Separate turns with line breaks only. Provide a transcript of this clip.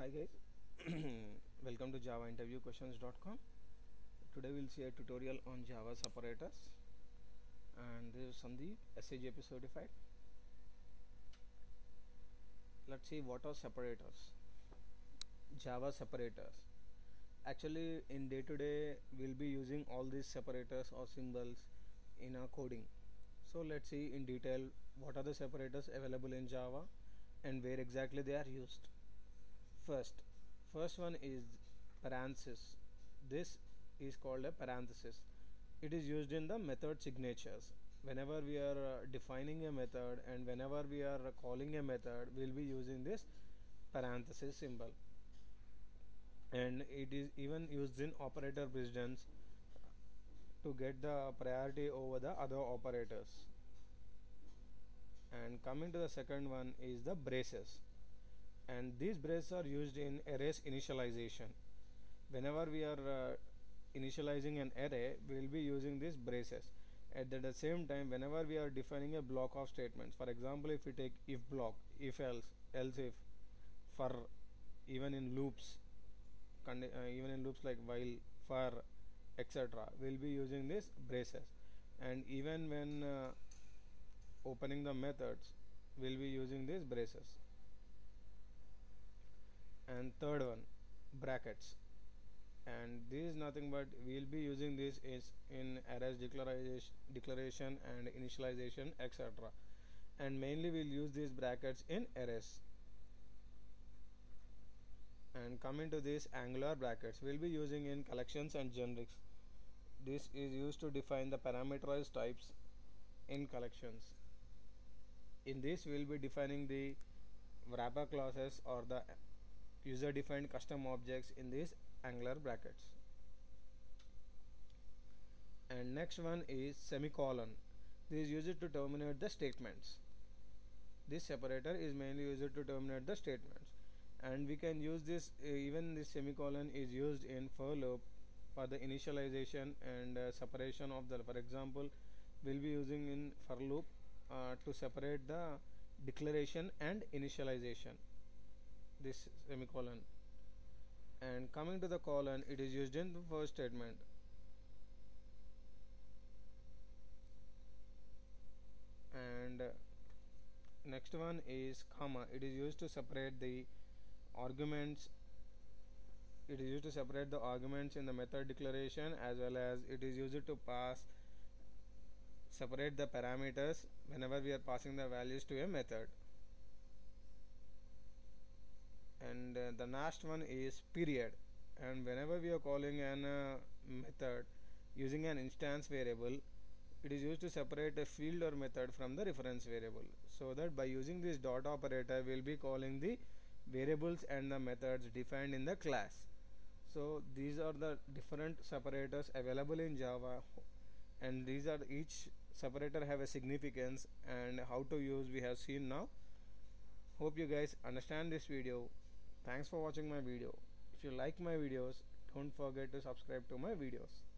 Hi guys, welcome to javainterviewquestions.com. Today we'll see a tutorial on Java separators, and this is Sandeep, SAJP certified. Let's see what are separators. Java separators. Actually, in day to day, we'll be using all these separators or symbols in our coding. So let's see in detail what are the separators available in Java and where exactly they are used. First one is parenthesis. This is called a parenthesis. It is used in the method signatures. Whenever we are defining a method and whenever we are calling a method, we'll be using this parenthesis symbol. And it is even used in operator precedence to get the priority over the other operators. And coming to the second one is the braces, and these braces are used in arrays initialization. Whenever we are initializing an array, we will be using these braces. At the same time, whenever we are defining a block of statements, for example, if we take if block, if else if, for, even in loops, even in loops like while, for, etc., we'll be using these braces. And even when opening the methods, we'll be using these braces. And third one, brackets, and this is nothing but we'll be using this is in arrays declaration and initialization, etc., and mainly we'll use these brackets in arrays. And coming to this angular brackets, we'll be using in collections and generics. This is used to define the parameterized types in collections. In this we'll be defining the wrapper classes or the user defined custom objects in these angular brackets. And next one is semicolon. This is used to terminate the statements. This separator is mainly used to terminate the statements, and we can use this even this semicolon is used in for loop for the initialization and separation of the, for example, we'll be using in for loop to separate the declaration and initialization, this semicolon. And coming to the colon, it is used in the first statement. And next one is comma. It is used to separate the arguments. It is used to separate the arguments in the method declaration, as well as it is used to separate the parameters whenever we are passing the values to a method. And the last one is period, and whenever we are calling an method using an instance variable, it is used to separate a field or method from the reference variable, so that by using this dot operator we will be calling the variables and the methods defined in the class. So these are the different separators available in Java, and these are each separator have a significance, and how to use we have seen now. Hope you guys understand this video. Thanks for watching my video. If you like my videos, don't forget to subscribe to my videos.